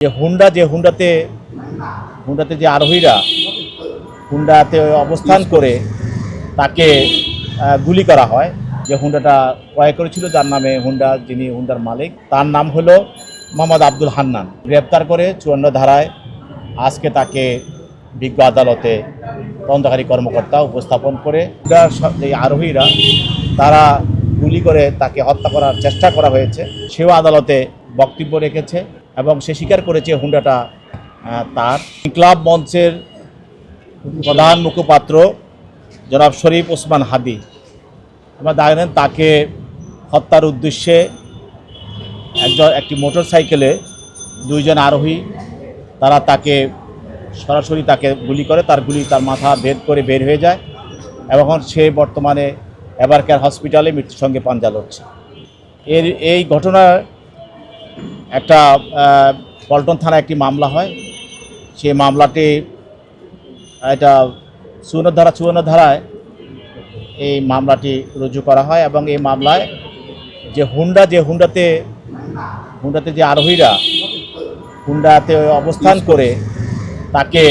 যে হুন্ডাতে যে আরোহীরা হুন্ডাতে অবস্থান করে তাকে গুলি করা হয়। যে হুন্ডাটা ক্রয় করেছিল, যার নামে যিনি হুন্ডার মালিক, তার নাম হলো মোহাম্মদ আব্দুল হান্নান। গ্রেপ্তার করে 54 ধারায় আজকে তাকে বিজ্ঞ আদালতে তদন্তকারী কর্মকর্তা উপস্থাপন করে যে আরোহীরা তারা গুলি করে তাকে হত্যা করার চেষ্টা করা হয়েছে, সেও আদালতে বক্তব্য রেখেছে এবং সে স্বীকার করেছে হুন্ডাটা তার। ক্লাব মঞ্চের প্রধান মুখপাত্র জনাব শরীফ ওসমান হাদি আমরা জানেন, তাকে হত্যার উদ্দেশ্যে একটি মোটর সাইকেলে দুইজন আরোহী তারা সরাসরি তাকে গুলি করে, তার মাথা ভেদ করে বের হয়ে যায় এবং সে বর্তমানে এভারকেয়ার হসপিটালে মৃত্যুর সঙ্গে পাঞ্জা লড়ছে। এই ঘটনার একটা পল্টন থানায় একটি মামলা হয়। সেই মামলাটি এটা 54 ধারায় এই মামলাটি রুজু করা হয় এবং এই মামলায় যে হুন্ডাতে যে আরোহীরা হুন্ডাতে অবস্থান করে তাকে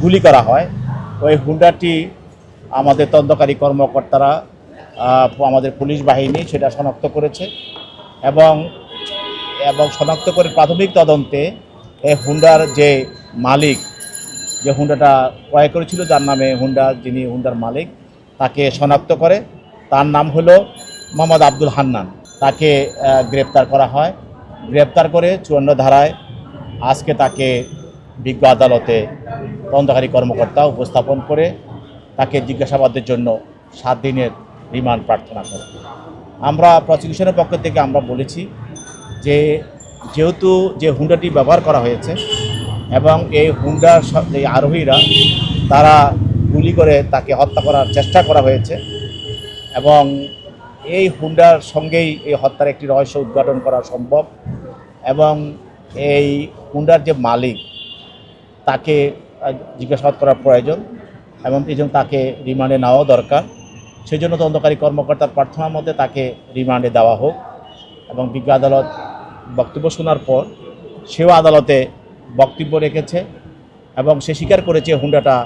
গুলি করা হয়, ওই হুন্ডাটি আমাদের তদন্তকারী কর্মকর্তারা আমাদের পুলিশ বাহিনী সেটা শনাক্ত করেছে এবং শনাক্ত করে প্রাথমিক তদন্তে এই হুন্ডার যে মালিক, যে হুন্ডাটা ক্রয় করেছিল, যার নামে যিনি হুন্ডার মালিক, তাকে শনাক্ত করে। তার নাম হলো মোহাম্মদ আব্দুল হান্নান। তাকে গ্রেপ্তার করা হয়। গ্রেপ্তার করে 54 ধারায় আজকে তাকে বিজ্ঞ আদালতে তদন্তকারী কর্মকর্তা উপস্থাপন করে তাকে জিজ্ঞাসাবাদের জন্য 7 দিনের রিমান্ড প্রার্থনা করে। আমরা প্রসিকিউশনের পক্ষ থেকে আমরা বলেছি যে যেহেতু যে হুন্ডাটি ব্যবহার করা হয়েছে এবং এই হুন্ডার যে আরোহীরা তারা গুলি করে তাকে হত্যা করার চেষ্টা করা হয়েছে এবং এই হুন্ডার সঙ্গেই এই হত্যার একটি রহস্য উদ্ঘাটন করা সম্ভব এবং এই হুন্ডার যে মালিক তাকে জিজ্ঞাসাবাদ করার প্রয়োজন এবং এই জন্য তাকে রিমান্ডে নেওয়া দরকার। সেই জন্য তদন্তকারী কর্মকর্তার প্রার্থনার মধ্যে তাকে রিমান্ডে দেওয়া হোক এবং বিজ্ঞ আদালত বক্তব্য শোনার পর সেও আদালতে বক্তব্য রেখেছে এবং সে স্বীকার করেছে হুন্ডাটা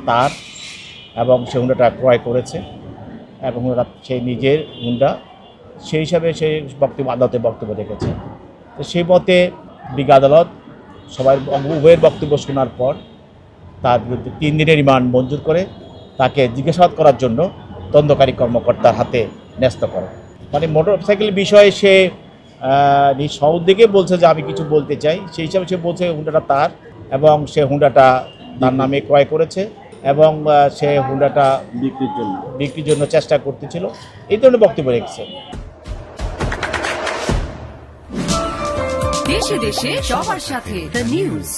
তার এবং সে হুন্ডাটা ক্রয় করেছে এবং সেই নিজের হুন্ডা, সেই হিসাবে সে আদালতে বক্তব্য রেখেছে। তো সেই মতে বিজ্ঞ আদালত উভয়ের বক্তব্য শোনার পর তার বিরুদ্ধে 3 দিনের রিমান্ড মঞ্জুর করে তাকে জিজ্ঞাসাবাদ করার জন্য তদন্তকারী কর্মকর্তার হাতে ন্যস্ত করে। মানে মোটরসাইকেল বিষয়ে সে উদ্যোগে বলছে যে আমি কিছু বলতে চাই, সেই হিসাবে সে বলছে হুন্ডাটা তার এবং সে হুন্ডাটা তার নামে ক্রয় করেছে এবং সে হুন্ডাটা বিক্রির জন্য চেষ্টা করতেছিল, এই ধরনের বক্তব্য রেখেছে। দেশে দেশে সবার সাথে দ্য নিউজ।